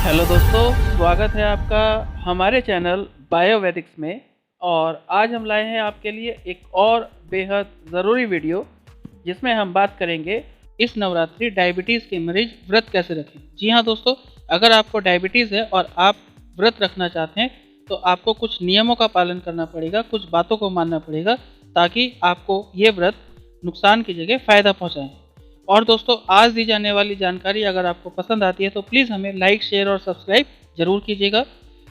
Hello दोस्तों, स्वागत है आपका हमारे चैनल बायोवैदिक्स में। और आज हम लाए हैं आपके लिए एक और बेहद ज़रूरी वीडियो, जिसमें हम बात करेंगे इस नवरात्रि डायबिटीज़ के मरीज व्रत कैसे रखें। जी हाँ दोस्तों, अगर आपको डायबिटीज़ है और आप व्रत रखना चाहते हैं तो आपको कुछ नियमों का पालन करना पड़ेगा, कुछ बातों को मानना पड़ेगा, ताकि आपको ये व्रत नुकसान की जगह फ़ायदा पहुँचाएँ। और दोस्तों, आज दी जाने वाली जानकारी अगर आपको पसंद आती है तो प्लीज़ हमें लाइक, शेयर और सब्सक्राइब ज़रूर कीजिएगा।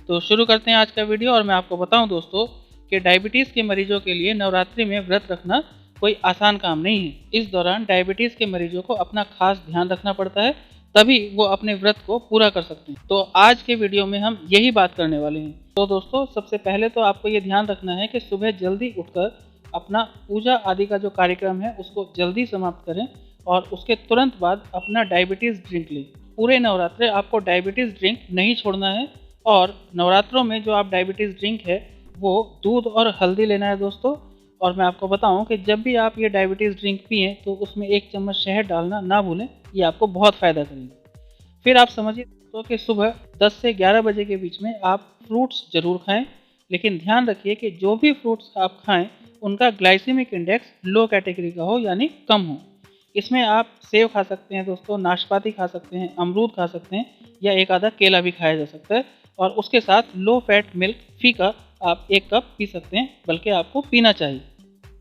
तो शुरू करते हैं आज का वीडियो। और मैं आपको बताऊं दोस्तों कि डायबिटीज़ के मरीजों के लिए नवरात्रि में व्रत रखना कोई आसान काम नहीं है। इस दौरान डायबिटीज़ के मरीजों को अपना खास ध्यान रखना पड़ता है, तभी वो अपने व्रत को पूरा कर सकते हैं। तो आज के वीडियो में हम यही बात करने वाले हैं। तो दोस्तों, सबसे पहले तो आपको ये ध्यान रखना है कि सुबह जल्दी उठकर अपना पूजा आदि का जो कार्यक्रम है उसको जल्दी समाप्त करें और उसके तुरंत बाद अपना डायबिटीज़ ड्रिंक लें। पूरे नवरात्रे आपको डायबिटीज़ ड्रिंक नहीं छोड़ना है। और नवरात्रों में जो आप डायबिटीज़ ड्रिंक है वो दूध और हल्दी लेना है दोस्तों। और मैं आपको बताऊं कि जब भी आप ये डायबिटीज़ ड्रिंक पिएँ तो उसमें 1 चम्मच शहद डालना ना भूलें, ये आपको बहुत फ़ायदा करेगा। फिर आप समझिए दोस्तों कि सुबह 10 से 11 बजे के बीच में आप फ्रूट्स ज़रूर खाएं, लेकिन ध्यान रखिए कि जो भी फ्रूट्स आप खाएं उनका ग्लाइसेमिक इंडेक्स लो कैटेगरी का हो, यानी कम हो। इसमें आप सेब खा सकते हैं दोस्तों, नाशपाती खा सकते हैं, अमरूद खा सकते हैं, या एक आधा केला भी खाया जा सकता है। और उसके साथ लो फैट मिल्क फीका आप 1 कप पी सकते हैं, बल्कि आपको पीना चाहिए।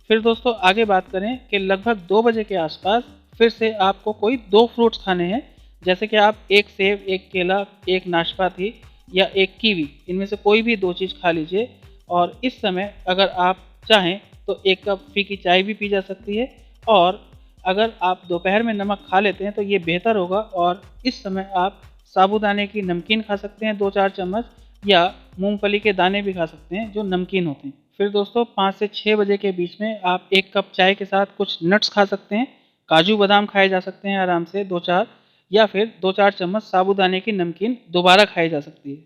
फिर दोस्तों आगे बात करें कि लगभग 2 बजे के आसपास फिर से आपको कोई 2 फ्रूट्स खाने हैं, जैसे कि आप 1 सेब, 1 केला, 1 नाशपाती या 1 कीवी, इनमें से कोई भी 2 चीज़ खा लीजिए। और इस समय अगर आप चाहें तो 1 कप फीकी चाय भी पी जा सकती है। और अगर आप दोपहर में नमक खा लेते हैं तो ये बेहतर होगा। और इस समय आप साबूदाने की नमकीन खा सकते हैं 2-4 चम्मच, या मूंगफली के दाने भी खा सकते हैं जो नमकीन होते हैं। फिर दोस्तों 5 से 6 बजे के बीच में आप 1 कप चाय के साथ कुछ नट्स खा सकते हैं। काजू बादाम खाए जा सकते हैं आराम से 2-4, या फिर 2-4 चम्मच साबूदाने की नमकीन दोबारा खाई जा सकती है,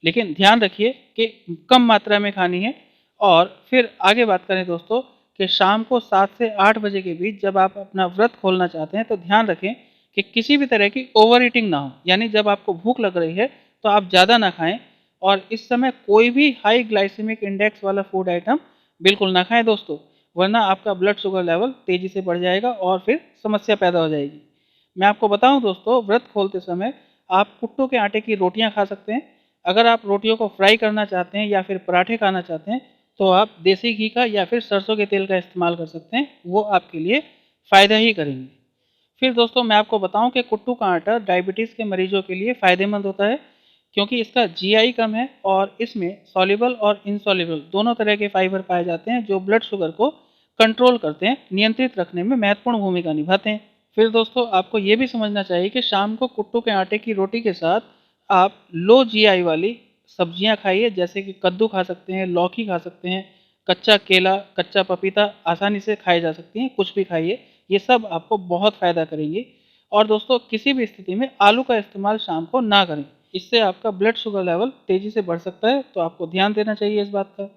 लेकिन ध्यान रखिए कि कम मात्रा में खानी है। और फिर आगे बात करें दोस्तों कि शाम को 7 से 8 बजे के बीच जब आप अपना व्रत खोलना चाहते हैं तो ध्यान रखें कि किसी भी तरह की ओवर ईटिंग ना हो, यानी जब आपको भूख लग रही है तो आप ज़्यादा ना खाएं। और इस समय कोई भी हाई ग्लाइसेमिक इंडेक्स वाला फूड आइटम बिल्कुल ना खाएं दोस्तों, वरना आपका ब्लड शुगर लेवल तेज़ी से बढ़ जाएगा और फिर समस्या पैदा हो जाएगी। मैं आपको बताऊं दोस्तों, व्रत खोलते समय आप कुट्टू के आटे की रोटियां खा सकते हैं। अगर आप रोटियों को फ्राई करना चाहते हैं या फिर पराठे खाना चाहते हैं तो आप देसी घी का या फिर सरसों के तेल का इस्तेमाल कर सकते हैं, वो आपके लिए फ़ायदा ही करेंगे। फिर दोस्तों मैं आपको बताऊं कि कुट्टू का आटा डायबिटीज़ के मरीजों के लिए फ़ायदेमंद होता है, क्योंकि इसका जीआई कम है और इसमें सॉल्युबल और इनसॉल्युबल दोनों तरह के फाइबर पाए जाते हैं जो ब्लड शुगर को कंट्रोल करते हैं, नियंत्रित रखने में महत्वपूर्ण भूमिका निभाते हैं। फिर दोस्तों आपको ये भी समझना चाहिए कि शाम को कुट्टू के आटे की रोटी के साथ आप लो जीआई वाली सब्जियां खाइए, जैसे कि कद्दू खा सकते हैं, लौकी खा सकते हैं, कच्चा केला, कच्चा पपीता आसानी से खाई जा सकती हैं, कुछ भी खाइए, ये सब आपको बहुत फ़ायदा करेंगे। और दोस्तों किसी भी स्थिति में आलू का इस्तेमाल शाम को ना करें, इससे आपका ब्लड शुगर लेवल तेज़ी से बढ़ सकता है, तो आपको ध्यान देना चाहिए इस बात का।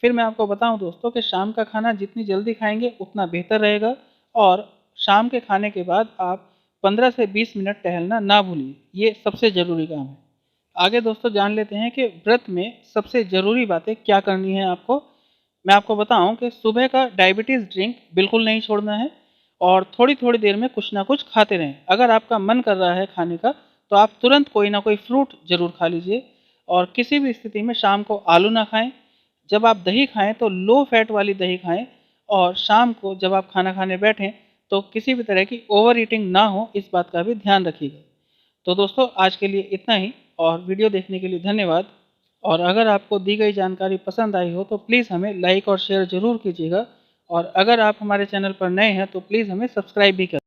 फिर मैं आपको बताऊं दोस्तों कि शाम का खाना जितनी जल्दी खाएंगे उतना बेहतर रहेगा। और शाम के खाने के बाद आप 15 से 20 मिनट टहलना ना भूलिए, ये सबसे ज़रूरी काम है। आगे दोस्तों जान लेते हैं कि व्रत में सबसे ज़रूरी बातें क्या करनी है आपको। मैं आपको बताऊं कि सुबह का डायबिटीज़ ड्रिंक बिल्कुल नहीं छोड़ना है, और थोड़ी थोड़ी देर में कुछ ना कुछ खाते रहें। अगर आपका मन कर रहा है खाने का तो आप तुरंत कोई ना कोई फ्रूट ज़रूर खा लीजिए। और किसी भी स्थिति में शाम को आलू ना खाएं। जब आप दही खाएं तो लो फैट वाली दही खाएं। और शाम को जब आप खाना खाने बैठें तो किसी भी तरह की ओवर ईटिंग ना हो, इस बात का भी ध्यान रखिएगा। तो दोस्तों आज के लिए इतना ही, और वीडियो देखने के लिए धन्यवाद। और अगर आपको दी गई जानकारी पसंद आई हो तो प्लीज़ हमें लाइक और शेयर ज़रूर कीजिएगा। और अगर आप हमारे चैनल पर नए हैं तो प्लीज़ हमें सब्सक्राइब भी करें।